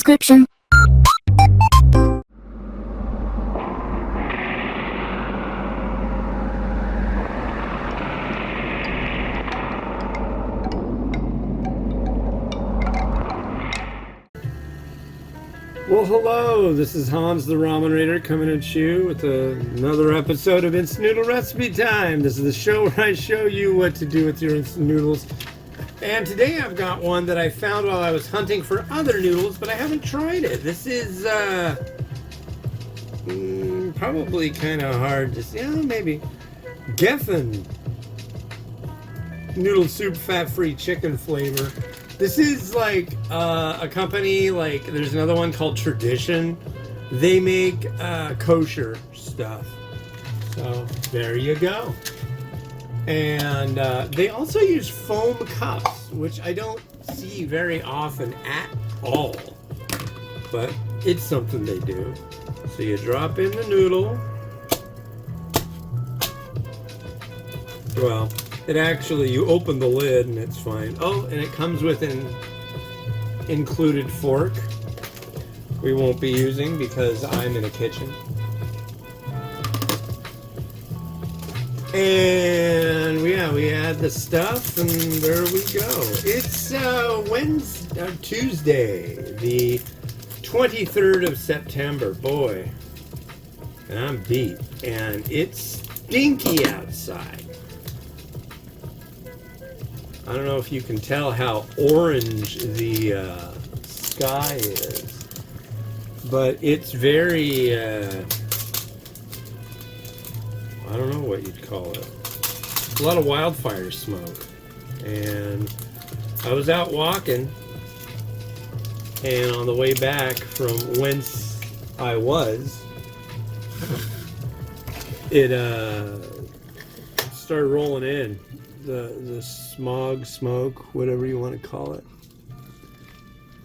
description. Well, hello, this is Hans the Ramen Raider coming at you with another episode of Instant Noodle Recipe Time. This is the show where I show you what to do with your instant noodles. And today I've got one that I found while I was hunting for other noodles, but I haven't tried it. This is probably kind of hard to see. Maybe. Gefen noodle soup, fat-free chicken flavor. This is like a company, like there's another one called Tradition. They make kosher stuff. So there you go. And they also use foam cups, which I don't see very often at all. But it's something they do. So you drop in the noodle. Well, it actually, you open the lid and it's fine. Oh, and it comes with an included fork. We won't be using because I'm in a kitchen. And yeah, we add the stuff and there we go. It's Tuesday, the 23rd of September. Boy, and I'm beat. And it's stinky outside. I don't know if you can tell how orange the sky is, but it's very, I don't know what you'd call it. A lot of wildfire smoke. And I was out walking, and on the way back from whence I was, it started rolling in. The smog, smoke, whatever you want to call it.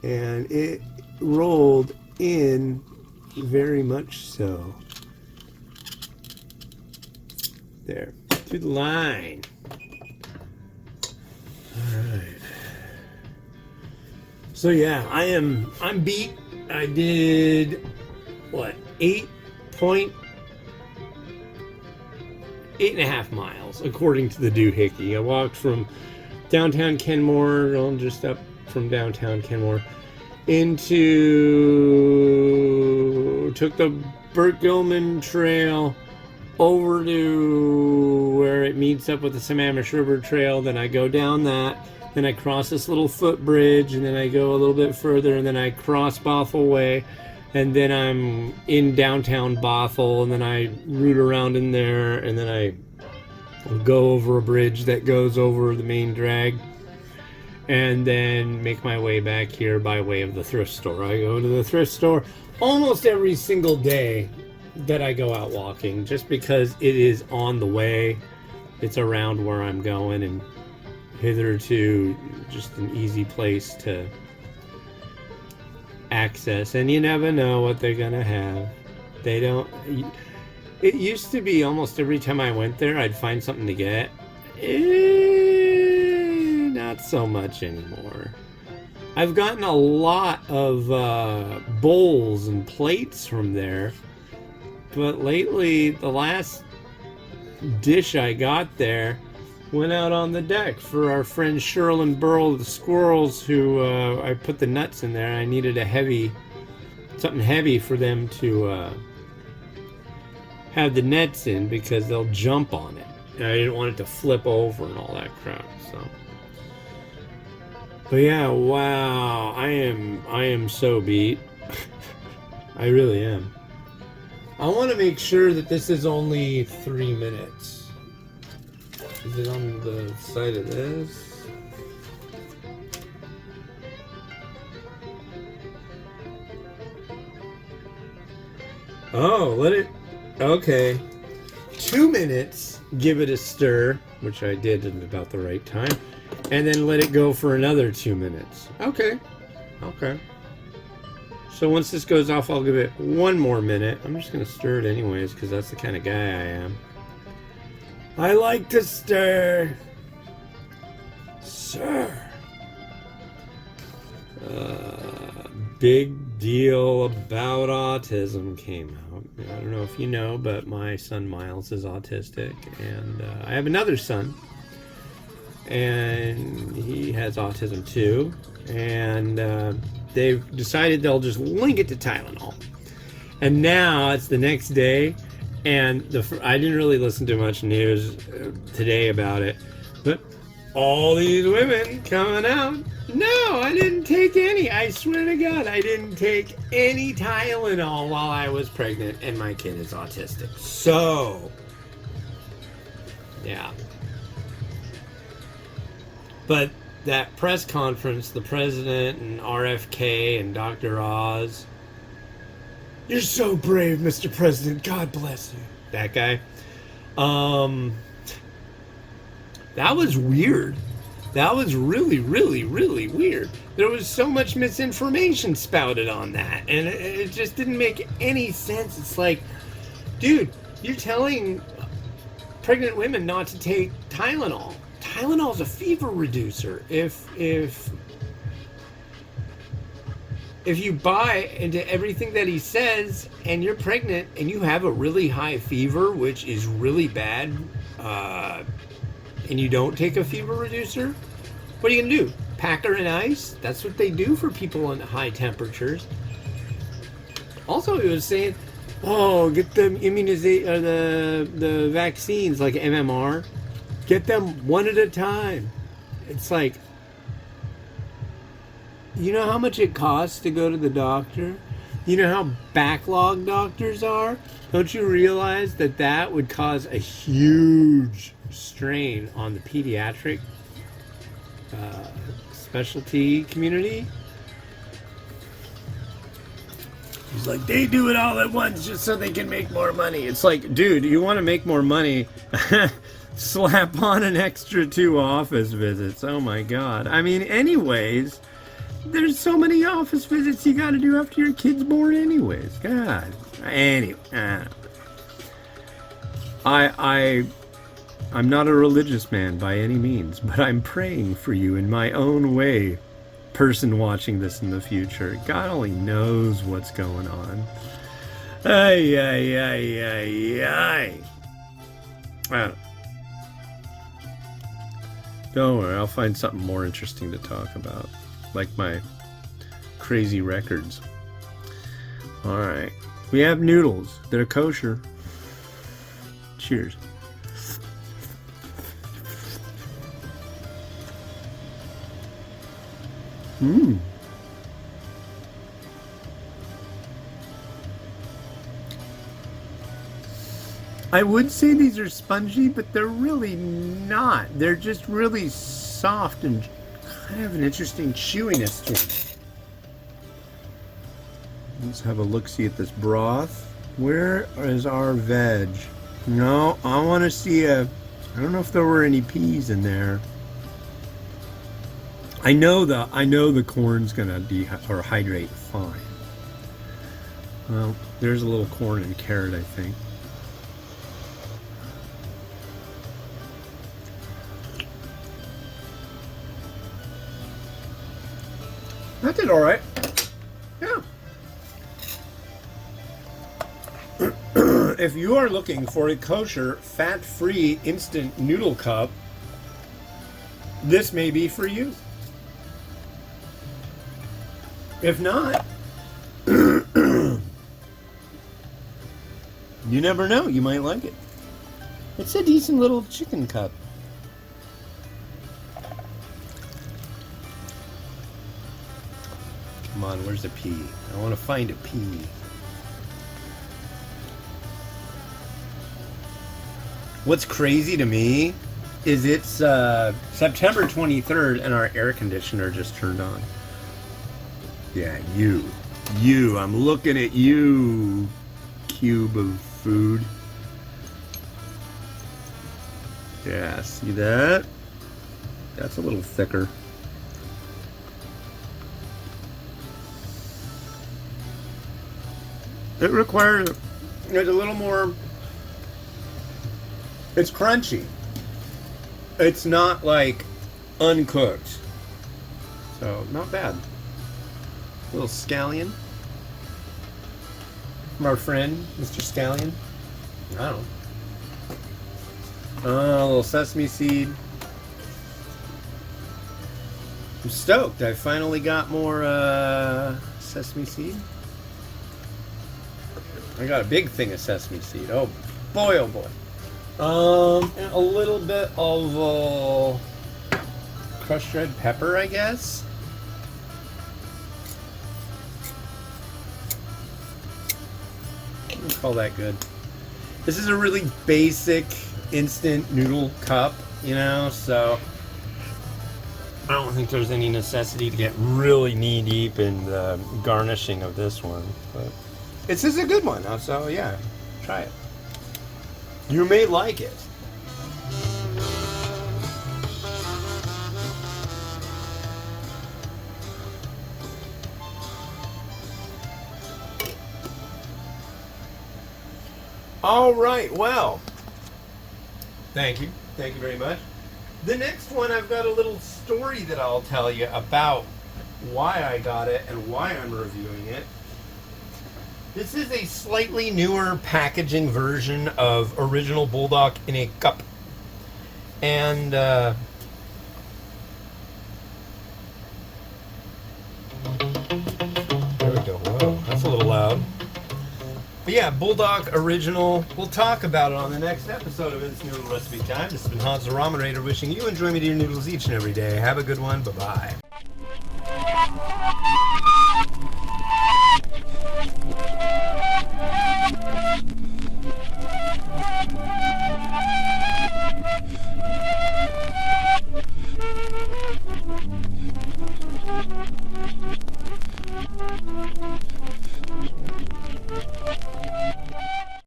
And it rolled in very much so. There. To the line. Alright. So yeah, I'm beat. I did what? 8.5 miles, according to the doohickey. I walked from downtown Kenmore, just up from downtown Kenmore, took the Burt Gilman Trail over to where it meets up with the Sammamish River Trail. Then I go down that, then I cross this little footbridge, and then I go a little bit further, and then I cross Bothell Way, and then I'm in downtown Bothell, and then I root around in there, and then I go over a bridge that goes over the main drag, and then make my way back here by way of the thrift store. I go to the thrift store almost every single day that I go out walking, just because it is on the way. It's around where I'm going, and hitherto just an easy place to access, and you never know what they're gonna have. They don't. It used to be almost every time I went there, I'd find something to get. Not so much anymore. I've gotten a lot of bowls and plates from there, but lately, the last dish I got there went out on the deck for our friend Cheryl and Burl, the squirrels, who I put the nuts in there. I needed something heavy for them to have the nets in, because they'll jump on it. And I didn't want it to flip over and all that crap. So, but yeah, wow, I am so beat. I really am. I want to make sure that this is only 3 minutes. Is it on the side of this? Oh, let it... Okay. 2 minutes, give it a stir, which I did in about the right time, and then let it go for another 2 minutes. Okay. Okay. So once this goes off, I'll give it 1 more minute. I'm just going to stir it anyways, because that's the kind of guy I am. I like to stir. Sir. big deal about autism came out. I don't know if you know, but my son Miles is autistic, and I have another son, and he has autism too. And they've decided they'll just link it to Tylenol. And now it's the next day, and I didn't really listen to much news today about it, but all these women coming out. No, I didn't take any. I swear to God, I didn't take any Tylenol while I was pregnant, and my kid is autistic. So, yeah. But that press conference, the president and RFK and Dr. Oz, you're so brave, Mr. President. God bless you. That guy. That was weird. That was really, really, really weird. There was so much misinformation spouted on that, and it just didn't make any sense. It's like, dude, you're telling pregnant women not to take Tylenol. Tylenol's a fever reducer. If you buy into everything that he says, and you're pregnant and you have a really high fever, which is really bad, and you don't take a fever reducer, what are you gonna do? Pack her in ice? That's what they do for people in high temperatures. Also, he was saying, oh, get them the vaccines like MMR. Get them one at a time. It's like, you know how much it costs to go to the doctor? You know how backlogged doctors are? Don't you realize that that would cause a huge strain on the pediatric specialty community? He's like, they do it all at once just so they can make more money. It's like, dude, you want to make more money? Slap on an extra 2 office visits. Oh my God. I mean, anyways, there's so many office visits you got to do after your kid's born anyways. God. Anyway. I'm not a religious man by any means, but I'm praying for you in my own way, person watching this in the future. God only knows what's going on. Ay, ay, ay, ay, ay. Don't worry, I'll find something more interesting to talk about, like my crazy records. Alright, we have noodles. They're kosher. Cheers. Mmm. I would say these are spongy, but they're really not. They're just really soft and kind of an interesting chewiness to them. Let's have a look-see at this broth. Where is our veg? No, I want to see I don't know if there were any peas in there. I know the corn's gonna hydrate fine. Well, there's a little corn and carrot, I think. That did all right. Yeah. If you are looking for a kosher, fat-free instant noodle cup, this may be for you. If not, you never know. You might like it. It's a decent little chicken cup. Come on, where's the pea? I want to find a pea. What's crazy to me is it's September 23rd and our air conditioner just turned on. Yeah, you. I'm looking at you, cube of food. Yeah, see that? That's a little thicker. It requires, there's a little more, it's crunchy. It's not like uncooked. So, not bad. Little scallion from our friend, Mr. Scallion. I don't know. A little sesame seed. I'm stoked. I finally got more sesame seed. I got a big thing of sesame seed. Oh boy, oh boy. And a little bit of crushed red pepper, I guess. I wouldn't call that good. This is a really basic instant noodle cup, you know, so I don't think there's any necessity to get really knee deep in the garnishing of this one. But this is a good one, so yeah, try it. You may like it. All right, well, thank you very much. The next one, I've got a little story that I'll tell you about why I got it and why I'm reviewing it. This is a slightly newer packaging version of original Bulldog in a cup. And there we go. Whoa, that's a little loud. But yeah, Bulldog Original. We'll talk about it on the next episode of It's Noodle Recipe Time. This has been Hans the Ramen Raider wishing you enjoy me to your noodles each and every day. Have a good one. Bye-bye.